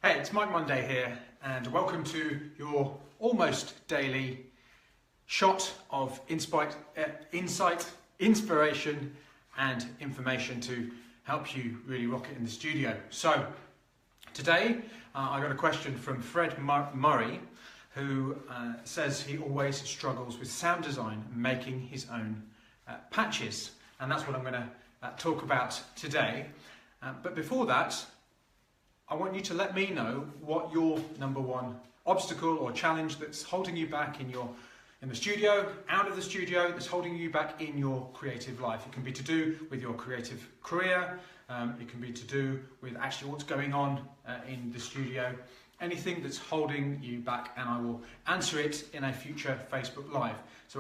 Hey, it's Mike Monday here, and welcome to your almost daily shot of insight, inspiration and information to help you really rock it in the studio. So today I got a question from Fred Murray, who says he always struggles with sound design and making his own patches, and that's what I'm going to talk about today. But before that, I want you to let me know what your number one obstacle or challenge that's holding you back in the studio, out of the studio, that's holding you back in your creative life. It can be to do with your creative career, it can be to do with actually what's going on in the studio, anything that's holding you back, and I will answer it in a future Facebook Live. So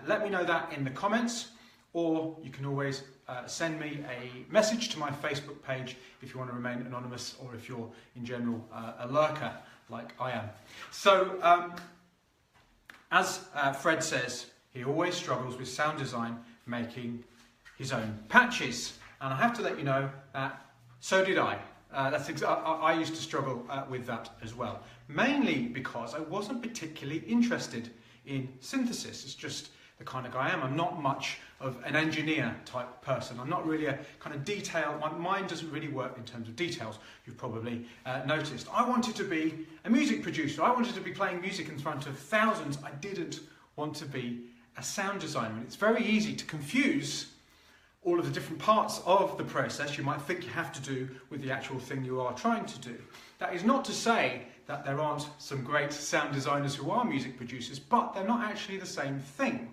let me know that in the comments, or you can always send me a message to my Facebook page if you want to remain anonymous, or if you're in general a lurker like I am. So as Fred says, he always struggles with sound design, making his own patches, and I have to let you know that so did I. I used to struggle with that as well, mainly because I wasn't particularly interested in synthesis. It's just the kind of guy I am. I'm not much of an engineer type person. I'm not really a kind of detail. My mind doesn't really work in terms of details, you've probably noticed. I wanted to be a music producer. I wanted to be playing music in front of thousands. I didn't want to be a sound designer. And it's very easy to confuse all of the different parts of the process you might think you have to do with the actual thing you are trying to do. That is not to say that there aren't some great sound designers who are music producers, but they're not actually the same thing.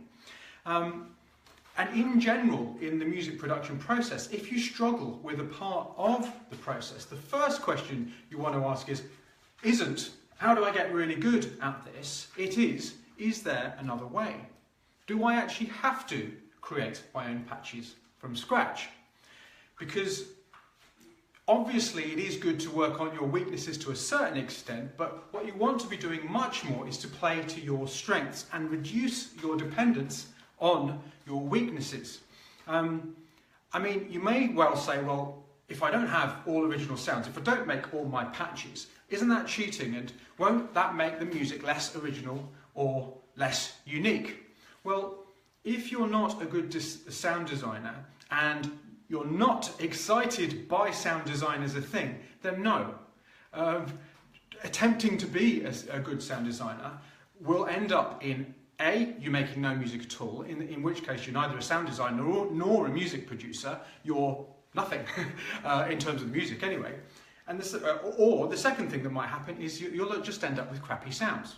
And in general, in the music production process, if you struggle with a part of the process, the first question you want to ask isn't, how do I get really good at this? It is there another way? Do I actually have to create my own patches from scratch? Because obviously it is good to work on your weaknesses to a certain extent, but what you want to be doing much more is to play to your strengths and reduce your dependence on your weaknesses. I mean, you may well say, well, if I don't have all original sounds, if I don't make all my patches, isn't that cheating, and won't that make the music less original or less unique? Well, if you're not a good sound designer and you're not excited by sound design as a thing, then no. Attempting to be a good sound designer will end up in you making no music at all, in which case you're neither a sound designer nor a music producer. You're nothing in terms of music anyway. And or the second thing that might happen is you'll just end up with crappy sounds.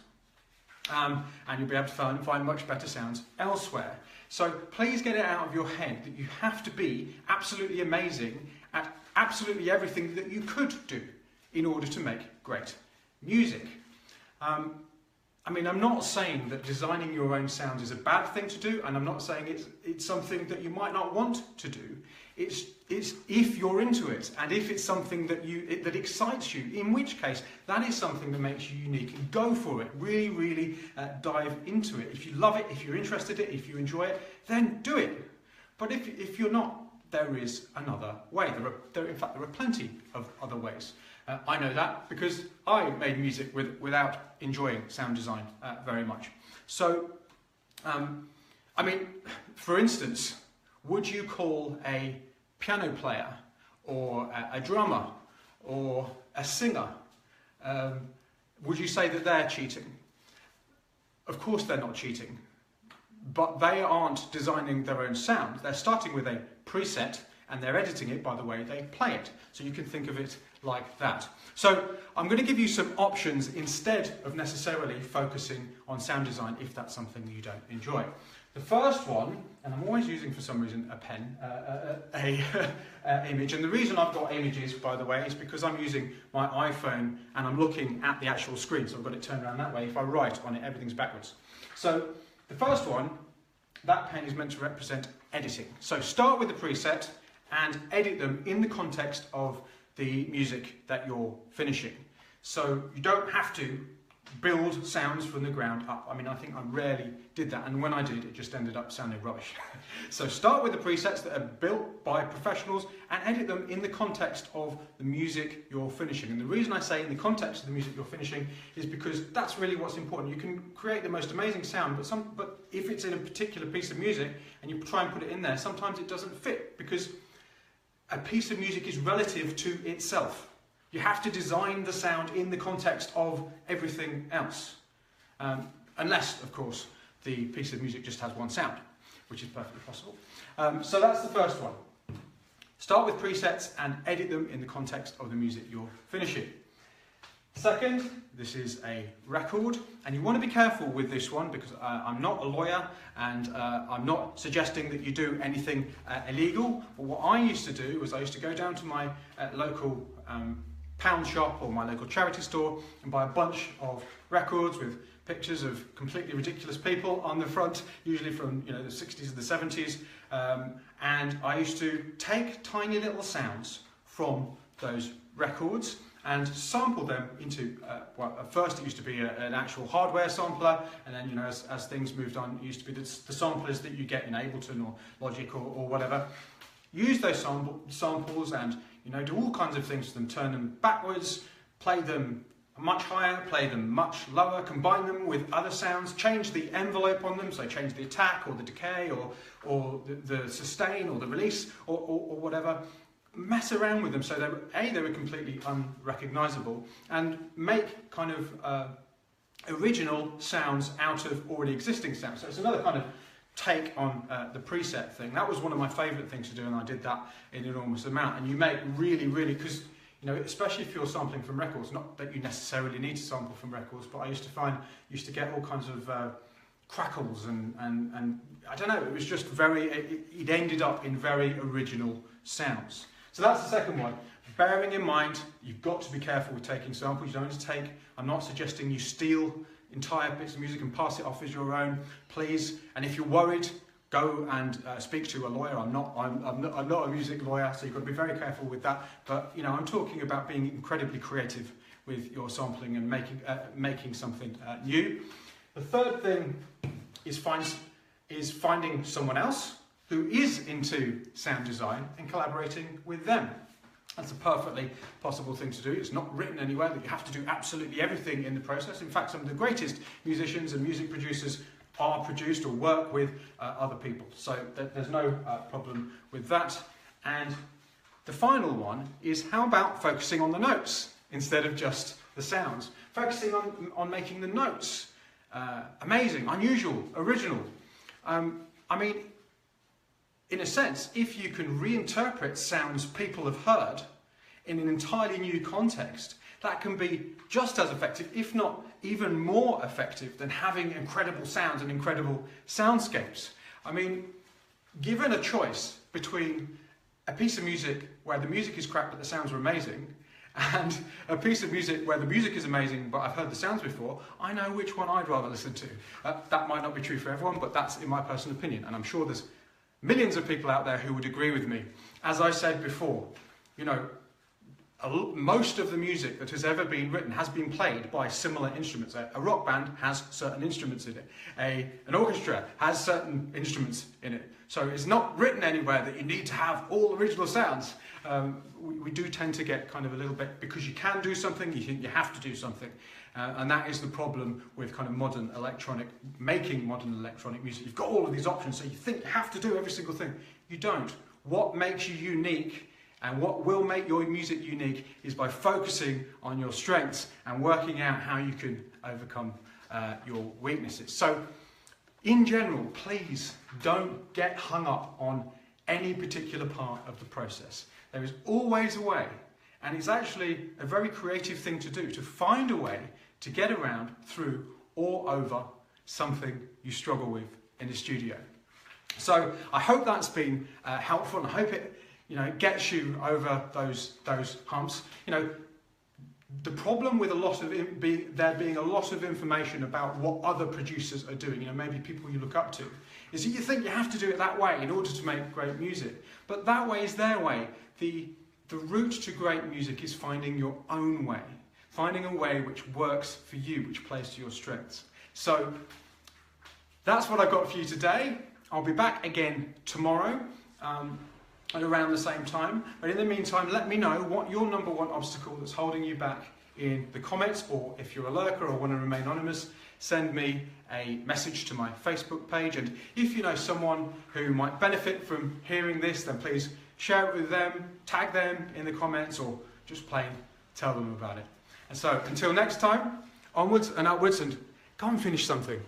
And you'll be able to find much better sounds elsewhere. So please get it out of your head that you have to be absolutely amazing at absolutely everything that you could do in order to make great music. I mean, I'm not saying that designing your own sounds is a bad thing to do, and I'm not saying it's something that you might not want to do. It's if you're into it, and if it's something that excites you, in which case that is something that makes you unique, and go for it. Really, really dive into it. If you love it, if you're interested in it, if you enjoy it, then do it. But if you're not, there is another way. In fact, there are plenty of other ways. I know that because I made music without enjoying sound design very much. So, I mean, for instance, would you call a piano player or a drummer or a singer, would you say that they're cheating? Of course they're not cheating, but they aren't designing their own sound. They're starting with a preset and they're editing it by the way they play it. So you can think of it like that. So I'm going to give you some options instead of necessarily focusing on sound design if that's something that you don't enjoy. The first one, and I'm always using for some reason a pen, image, and the reason I've got images, by the way, is because I'm using my iPhone and I'm looking at the actual screen, so I've got it turned around that way. If I write on it, everything's backwards. So the first one, that pen is meant to represent editing. So start with the preset and edit them in the context of the music that you're finishing. So you don't have to build sounds from the ground up. I mean, I think I rarely did that, and when I did, it just ended up sounding rubbish. So start with the presets that are built by professionals and edit them in the context of the music you're finishing. And the reason I say in the context of the music you're finishing is because that's really what's important. You can create the most amazing sound, but if it's in a particular piece of music and you try and put it in there, sometimes it doesn't fit, because a piece of music is relative to itself. You have to design the sound in the context of everything else. Unless, of course, the piece of music just has one sound, which is perfectly possible. So that's the first one. Start with presets and edit them in the context of the music you're finishing. Second, this is a record, and you want to be careful with this one, because I'm not a lawyer and I'm not suggesting that you do anything illegal. But what I used to do was I used to go down to my local pound shop or my local charity store and buy a bunch of records with pictures of completely ridiculous people on the front, usually from the 60s and the 70s, and I used to take tiny little sounds from those records and sample them into, well, at first it used to be an actual hardware sampler, and then as things moved on, it used to be the samplers that you get in Ableton or Logic or whatever. Use those samples and do all kinds of things to them, turn them backwards, play them much higher, play them much lower, combine them with other sounds, change the envelope on them, so change the attack or the decay or the sustain or the release or whatever. Mess around with them so they were completely unrecognisable, and make kind of original sounds out of already existing sounds. So it's another kind of take on the preset thing. That was one of my favourite things to do, and I did that in an enormous amount. And you make really, because especially if you're sampling from records, not that you necessarily need to sample from records, but I used to get all kinds of crackles and I don't know, it was just it ended up in very original sounds. So that's the second one. Bearing in mind, you've got to be careful with taking samples. You don't need to take, I'm not suggesting you steal entire bits of music and pass it off as your own, please. And if you're worried, go and speak to a lawyer. I'm not a music lawyer, so you've got to be very careful with that. But I'm talking about being incredibly creative with your sampling and making something new. The third thing is finding someone else who is into sound design and collaborating with them. That's a perfectly possible thing to do. It's not written anywhere that you have to do absolutely everything in the process. In fact, some of the greatest musicians and music producers are produced or work with other people. So there's no problem with that. And the final one is, how about focusing on the notes instead of just the sounds? Focusing on making the notes amazing, unusual, original. I mean, in a sense, if you can reinterpret sounds people have heard in an entirely new context, that can be just as effective, if not even more effective, than having incredible sounds and incredible soundscapes. I mean, given a choice between a piece of music where the music is crap but the sounds are amazing, and a piece of music where the music is amazing but I've heard the sounds before, I know which one I'd rather listen to. That might not be true for everyone, but that's in my personal opinion, and I'm sure there's millions of people out there who would agree with me. As I said before, most of the music that has ever been written has been played by similar instruments. A rock band has certain instruments in it. An orchestra has certain instruments in it. So it's not written anywhere that you need to have all original sounds. We do tend to get kind of a little bit, because you can do something, you think you have to do something. And that is the problem with kind of making modern electronic music. You've got all of these options, so you think you have to do every single thing. You don't. What makes you unique and what will make your music unique is by focusing on your strengths and working out how you can overcome your weaknesses. So, in general, please don't get hung up on any particular part of the process. There is always a way, and it's actually a very creative thing to do, to find a way to get around, through, or over something you struggle with in the studio. So I hope that's been helpful, and I hope it gets you over those humps. The problem with there being a lot of information about what other producers are doing, maybe people you look up to, is that you think you have to do it that way in order to make great music. But that way is their way. The route to great music is finding your own way. finding a way which works for you, which plays to your strengths. So that's what I've got for you today. I'll be back again tomorrow at around the same time. But in the meantime, let me know what your number one obstacle that's holding you back in the comments, or if you're a lurker or want to remain anonymous, send me a message to my Facebook page. And if you know someone who might benefit from hearing this, then please share it with them, tag them in the comments, or just plain tell them about it. And so until next time, onwards and upwards, and go and finish something.